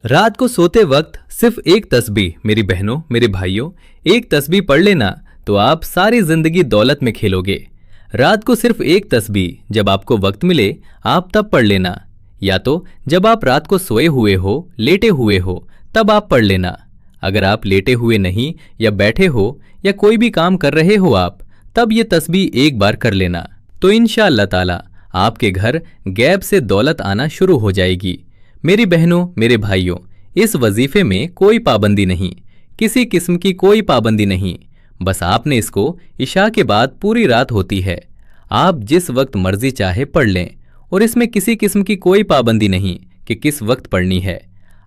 रात को सोते वक्त सिर्फ एक तस्बीह, मेरी बहनों मेरे भाइयों, एक तस्बीह पढ़ लेना तो आप सारी जिंदगी दौलत में खेलोगे। रात को सिर्फ एक तस्बीह, जब आपको वक्त मिले आप तब पढ़ लेना, या तो जब आप रात को सोए हुए हो, लेटे हुए हो, तब आप पढ़ लेना। अगर आप लेटे हुए नहीं या बैठे हो या कोई भी काम कर रहे हो आप, तब ये तस्बीह एक बार कर लेना तो इंशाअल्लाह ताला आपके घर गैब से दौलत आना शुरू हो जाएगी। मेरी बहनों मेरे भाइयों, इस वजीफे में कोई पाबंदी नहीं, किसी किस्म की कोई पाबंदी नहीं, बस आपने इसको इशा के बाद पूरी रात होती है, आप जिस वक्त मर्जी चाहे पढ़ लें, और इसमें किसी किस्म की कोई पाबंदी नहीं कि किस वक्त पढ़नी है।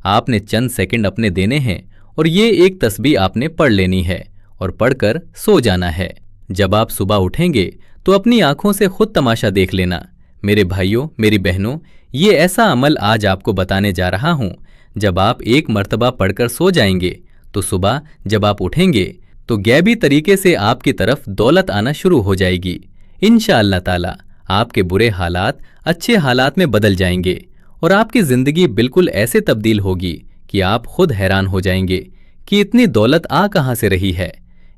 आपने चंद सेकंड अपने देने हैं और ये एक तस्बीह आपने पढ़ लेनी है और पढ़कर सो जाना है। जब आप सुबह उठेंगे तो अपनी आंखों से खुद तमाशा देख लेना। मेरे भाइयों मेरी बहनों, ये ऐसा अमल आज आपको बताने जा रहा हूं, जब आप एक मर्तबा पढ़कर सो जाएंगे तो सुबह जब आप उठेंगे तो गैबी तरीके से आपकी तरफ दौलत आना शुरू हो जाएगी। इंशाअल्लाह ताला आपके बुरे हालात अच्छे हालात में बदल जाएंगे और आपकी जिंदगी बिल्कुल ऐसे तब्दील होगी कि आप खुद हैरान हो जाएंगे कि इतनी दौलत आ कहां से रही है।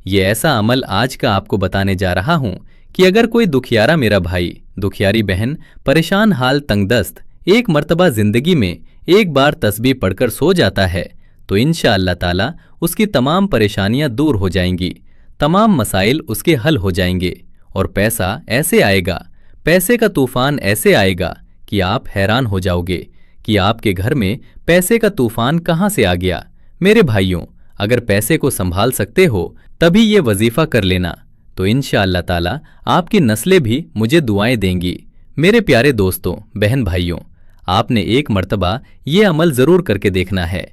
ये ऐसा अमल आज का आपको बताने जा रहा हूं कि अगर कोई दुखियारा मेरा भाई, दुखियारी बहन, परेशान हाल तंगदस्त एक मर्तबा जिंदगी में एक बार तस्बीह पढ़कर सो जाता है तो इंशाअल्लाह ताला उसकी तमाम परेशानियां दूर हो जाएंगी, तमाम मसाइल उसके हल हो जाएंगे और पैसा ऐसे आएगा, पैसे का तूफान ऐसे आएगा कि आप हैरान हो जाओगे कि आपके घर में पैसे का तूफान कहां से आ गया। मेरे भाइयों, अगर पैसे को संभाल सकते हो तभी ये वजीफा कर लेना तो इंशाअल्लाह ताला आपकी नस्लें भी मुझे दुआएं देंगी। मेरे प्यारे दोस्तों बहन भाइयों, आपने एक मर्तबा ये अमल जरूर करके देखना है।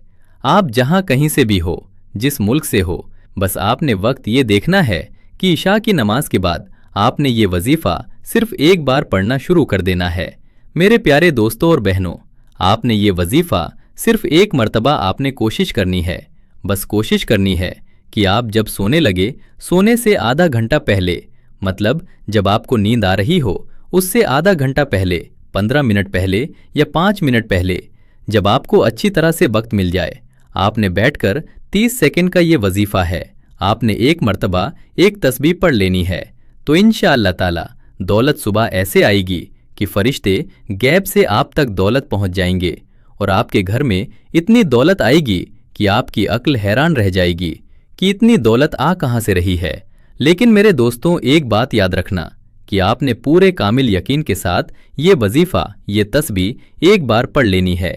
आप जहां कहीं से भी हो, जिस मुल्क से हो, बस आपने वक्त ये देखना है कि इशा की नमाज के बाद आपने ये वजीफा सिर्फ एक बार पढ़ना शुरू कर देना है। मेरे प्यारे दोस्तों और बहनों, आपने ये वजीफा सिर्फ एक मर्तबा आपने कोशिश करनी है, बस कोशिश करनी है कि आप जब सोने लगे, सोने से आधा घंटा पहले, मतलब जब आपको नींद आ रही हो उससे आधा घंटा पहले, 15 मिनट पहले या 5 मिनट पहले, जब आपको अच्छी तरह से वक्त मिल जाए, आपने बैठकर 30 सेकंड का ये वजीफा है, आपने एक मर्तबा एक तस्बीह पढ़ लेनी है तो इंशाअल्लाह ताला दौलत सुबह ऐसे आएगी कि फरिश्ते गैब से आप तक दौलत पहुंच जाएंगे और आपके घर में इतनी दौलत आएगी कि आपकी अक्ल हैरान रह जाएगी कि इतनी दौलत आ कहां से रही है। लेकिन मेरे दोस्तों, एक बात याद रखना कि आपने पूरे कामिल यकीन के साथ ये वजीफा, ये तस्बीह एक बार पढ़ लेनी है।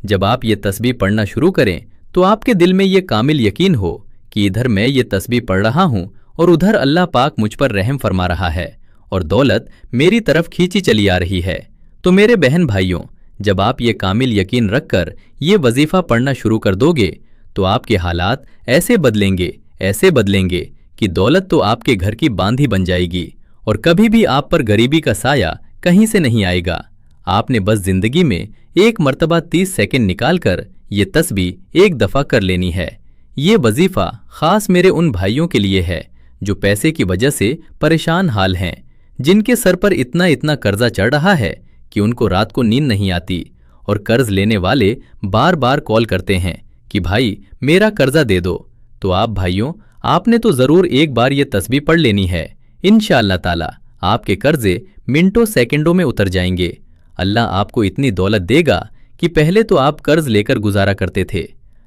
जब आप ये तस्बीह पढ़ना शुरू करें तो आपके दिल में ये कामिल यकीन हो कि इधर मैं ये तस्बीह पढ़ रहा हूं और उधर अल्लाह पाक मुझ पर रहम फरमा रहा है और दौलत मेरी तरफ खींची चली आ रही है। तो मेरे बहन भाइयों, जब आप ये कामिल यकीन रखकर ये वजीफा पढ़ना शुरू कर दोगे तो आपके हालात ऐसे बदलेंगे कि दौलत तो आपके घर की बांधी बन जाएगी और कभी भी आप पर गरीबी का साया कहीं से नहीं आएगा। आपने बस जिंदगी में एक मर्तबा 30 सेकंड निकालकर ये तस्बीह एक दफा कर लेनी है। ये वजीफा खास मेरे उन भाइयों के लिए है जो पैसे की वजह से परेशान हाल हैं, जिनके सर पर इतना इतना कर्जा चढ़ रहा है कि उनको रात को नींद नहीं आती और कर्ज लेने वाले बार बार कॉल करते हैं कि भाई मेरा कर्जा दे दो। तो आप भाइयों, आपने तो जरूर एक बार ये तस्बीह पढ़ लेनी है। इंशाअल्लाह ताला आपके कर्जे मिनटों सेकंडों में उतर जाएंगे। अल्लाह आपको इतनी दौलत देगा कि पहले तो आप कर्ज लेकर गुजारा करते थे,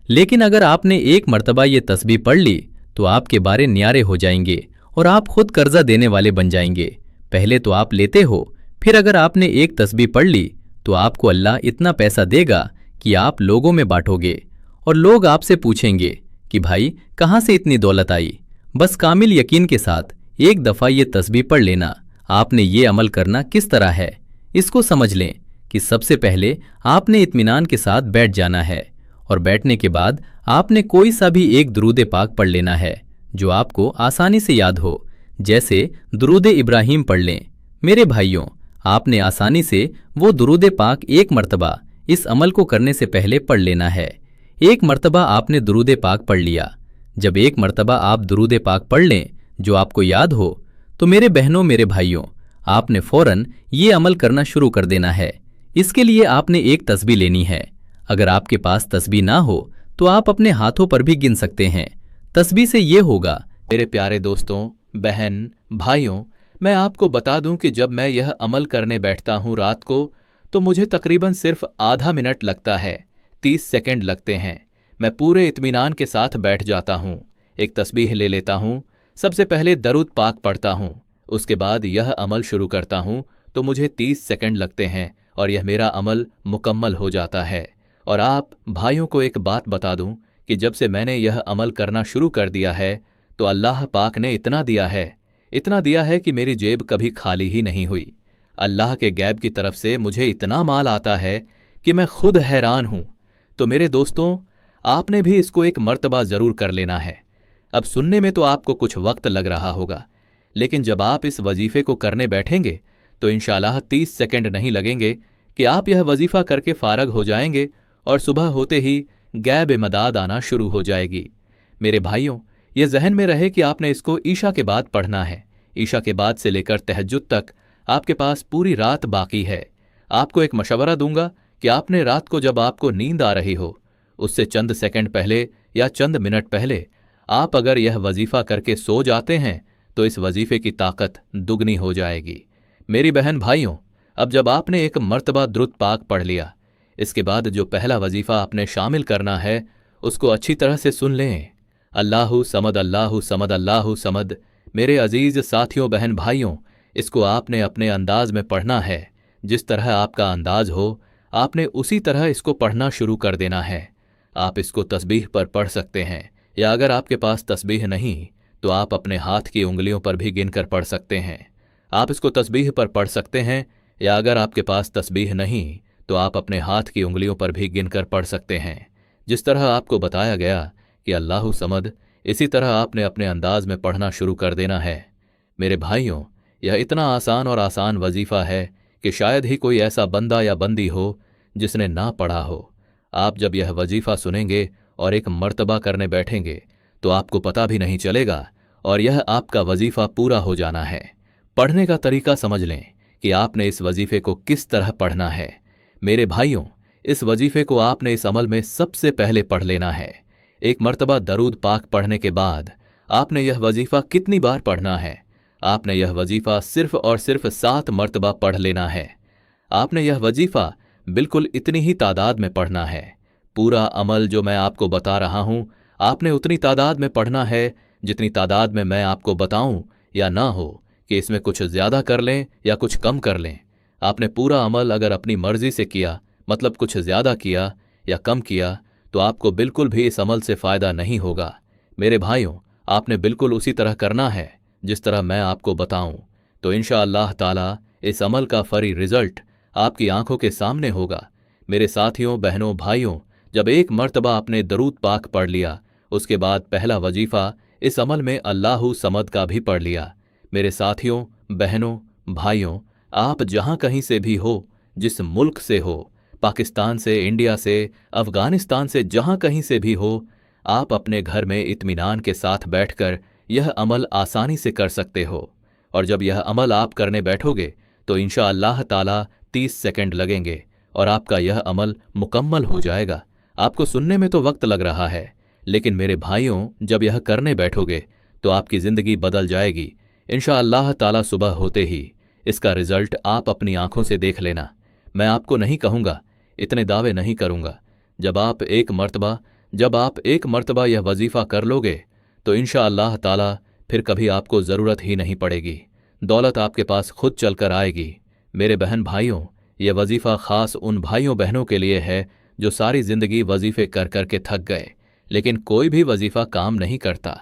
लेकिन अगर आपने एक मर्तबा ये तस्बीह पढ़ ली तो आपके बारे न्यारे हो जाएंगे और आप खुद कर्जा देने वाले बन जाएंगे। पहले तो आप लेते हो, फिर अगर आपने एक तस्बीह पढ़ ली तो आपको अल्लाह इतना पैसा देगा कि आप लोगों में बांटोगे और लोग आपसे पूछेंगे कि भाई कहां से इतनी दौलत आई। बस कामिल यकीन के साथ एक दफा ये तस्बीह पढ़ लेना। आपने ये अमल करना किस तरह है, इसको समझ लें कि सबसे पहले आपने इत्मीनान के साथ बैठ जाना है और बैठने के बाद आपने कोई सा भी एक दुरूद पाक पढ़ लेना है जो आपको आसानी से याद हो, जैसे दुरूद इब्राहिम पढ़ लें। मेरे भाइयों, आपने आसानी से वो दुरूद पाक एक मर्तबा इस अमल को करने से पहले पढ़ लेना है। एक मर्तबा आपने दुरूद पाक पढ़ लिया। जब एक मर्तबा आप दुरूद पाक पढ़ लें जो आपको याद हो तो मेरे बहनों मेरे भाइयों, आपने फौरन ये अमल करना शुरू कर देना है। इसके लिए आपने एक तस्बीह लेनी है। अगर आपके पास तस्बीह ना हो तो आप अपने हाथों पर भी गिन सकते हैं। तस्बीह से ये होगा। मेरे प्यारे दोस्तों, बहन, भाइयों, मैं आपको बता दूं कि जब मैं यह अमल करने बैठता हूं रात को, तो मुझे तकरीबन सिर्फ आधा मिनट लगता है, 30 सेकंड लगते हैं। मैं पूरे इत्मीनान के साथ बैठ जाता हूं। एक तस्बीह ले लेता हूं, सबसे पहले दरूद पाक पढ़ता हूं, उसके बाद यह अमल शुरू करता हूं, तो मुझे 30 सेकंड लगते हैं और यह मेरा अमल मुकम्मल हो जाता है। और आप भाइयों को एक बात बता दूं कि जब से मैंने यह अमल करना शुरू कर दिया है, तो अल्लाह पाक ने इतना दिया है कि मेरी जेब कभी खाली ही नहीं हुई। अल्लाह के गैब की तरफ से मुझे इतना माल आता है कि मैं खुद हैरान हूं। तो मेरे दोस्तों, आपने भी इसको एक मर्तबा जरूर कर लेना है। अब सुनने में तो आपको कुछ वक्त लग रहा होगा, लेकिन जब आप इस वजीफे को करने बैठेंगे तो इंशाअल्लाह 30 सेकंड नहीं लगेंगे कि आप यह वजीफा करके फारग हो जाएंगे और सुबह होते ही गैब मदाद आना शुरू हो जाएगी। मेरे भाइयों, यह जहन में रहे कि आपने इसको ईशा के बाद पढ़ना है। ईशा के बाद से लेकर तहज्जुद तक आपके पास पूरी रात बाकी है। आपको एक मशवरा दूंगा कि आपने रात को जब आपको नींद आ रही हो, उससे चंद सेकंड पहले या चंद मिनट पहले आप अगर यह वजीफा करके सो जाते हैं तो इस वजीफे की ताकत दुगनी हो जाएगी। मेरी बहन भाइयों, अब जब आपने एक मर्तबा दुरूद पाक पढ़ लिया, इसके बाद जो पहला वजीफा आपने शामिल करना है उसको अच्छी तरह से सुन लें। अल्लाहु समद, अल्लाहु समद, अल्लाहु समद। मेरे अजीज साथियों, बहन भाइयों, इसको आपने अपने अंदाज में पढ़ना है। जिस तरह आपका अंदाज हो, आपने उसी तरह इसको पढ़ना शुरू कर देना है। आप इसको तस्बीह पर पढ़ सकते हैं, या अगर आपके पास तस्बीह नहीं तो आप अपने हाथ की उंगलियों पर भी गिनकर पढ़ सकते हैं। आप इसको तस्बीह पर पढ़ सकते हैं, या अगर आपके पास तस्बीह नहीं तो आप अपने हाथ की उंगलियों पर भी गिनकर पढ़ सकते हैं। जिस तरह आपको बताया गया कि अल्लाहु समद, इसी तरह आपने अपने अंदाज में पढ़ना शुरू कर देना है। मेरे भाइयों, यह इतना आसान और आसान वजीफा है कि शायद ही कोई ऐसा बंदा या बंदी हो जिसने ना पढ़ा हो। आप जब यह वजीफा सुनेंगे और एक मर्तबा करने बैठेंगे तो आपको पता भी नहीं चलेगा और यह आपका वजीफा पूरा हो जाना है। पढ़ने का तरीका समझ लें कि आपने इस वजीफे को किस तरह पढ़ना है। मेरे भाइयों, इस वजीफे को आपने इस अमल में सबसे पहले पढ़ लेना है। एक मर्तबा दरूद पाक पढ़ने के बाद आपने यह वजीफा कितनी बार पढ़ना है? आपने यह वजीफा सिर्फ और सिर्फ 7 मर्तबा पढ़ लेना है। आपने यह वजीफा बिल्कुल इतनी ही तादाद में पढ़ना है। पूरा अमल जो मैं आपको बता रहा हूं, आपने उतनी तादाद में पढ़ना है जितनी तादाद में मैं आपको बताऊं, या ना हो कि इसमें कुछ ज्यादा कर लें या कुछ कम कर लें। आपने पूरा अमल अगर अपनी मर्जी से किया, मतलब कुछ ज्यादा किया या कम किया, तो आपको बिल्कुल भी इस अमल से फायदा नहीं होगा। मेरे भाइयों, आपने बिल्कुल उसी तरह करना है जिस तरह मैं आपको बताऊं, तो इंशाअल्लाह ताला इस अमल का फरी रिजल्ट आपकी आंखों के सामने होगा। मेरे साथियों, बहनों, भाइयों, जब एक मर्तबा आपने दरूद पाक पढ़ लिया, उसके बाद पहला वजीफा इस अमल में अल्लाहु समद का भी पढ़ लिया। मेरे साथियों, बहनों, भाइयों, आप जहां कहीं से भी हो, जिस मुल्क से हो, पाकिस्तान से, इंडिया से, अफगानिस्तान से, जहां कहीं से भी हो, आप अपने घर में इत्मीनान के साथ बैठकर यह अमल आसानी से कर सकते हो। और जब यह अमल आप करने बैठोगे तो इंशाअल्लाह ताला 30 सेकंड लगेंगे और आपका यह अमल मुकम्मल हो जाएगा। आपको सुनने में तो वक्त लग रहा है, लेकिन मेरे भाइयों, जब यह करने बैठोगे तो आपकी ज़िंदगी बदल जाएगी। इंशाअल्लाह ताला सुबह होते ही इसका रिजल्ट आप अपनी आंखों से देख लेना। मैं आपको नहीं कहूँगा, इतने दावे नहीं करूँगा। जब आप एक मर्तबा यह वजीफ़ा कर लोगे तो इंशाअल्लाह ताला फिर कभी आपको ज़रूरत ही नहीं पड़ेगी। दौलत आपके पास खुद चलकर आएगी। मेरे बहन भाइयों, यह वजीफ़ा ख़ास उन भाइयों बहनों के लिए है जो सारी ज़िंदगी वजीफ़े कर कर के थक गए, लेकिन कोई भी वजीफ़ा काम नहीं करता।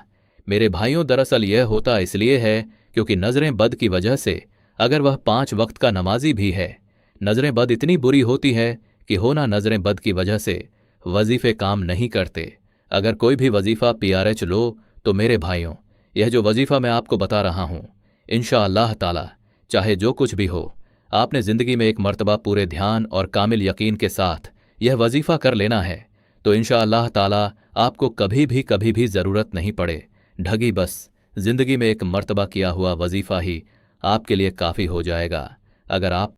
मेरे भाइयों, दरअसल यह होता इसलिए है क्योंकि नज़रें बद की वजह से, अगर वह 5 वक्त का नमाजी भी है, नज़रें बद इतनी बुरी होती है कि होना नज़रें बद की वजह से वजीफ़े काम नहीं करते। अगर कोई भी वजीफ़ा PRH लो तो मेरे भाइयों, यह जो वजीफ़ा मैं आपको बता रहा हूँ, इंशाअल्लाह ताला चाहे जो कुछ भी हो, आपने ज़िंदगी में एक मर्तबा पूरे ध्यान और कामिल यकीन के साथ यह वजीफ़ा कर लेना है, तो इंशाअल्लाह ताला आपको कभी भी ज़रूरत नहीं पड़े ढगी। बस ज़िंदगी में एक मर्तबा किया हुआ वजीफ़ा ही आपके लिए काफ़ी हो जाएगा। अगर आप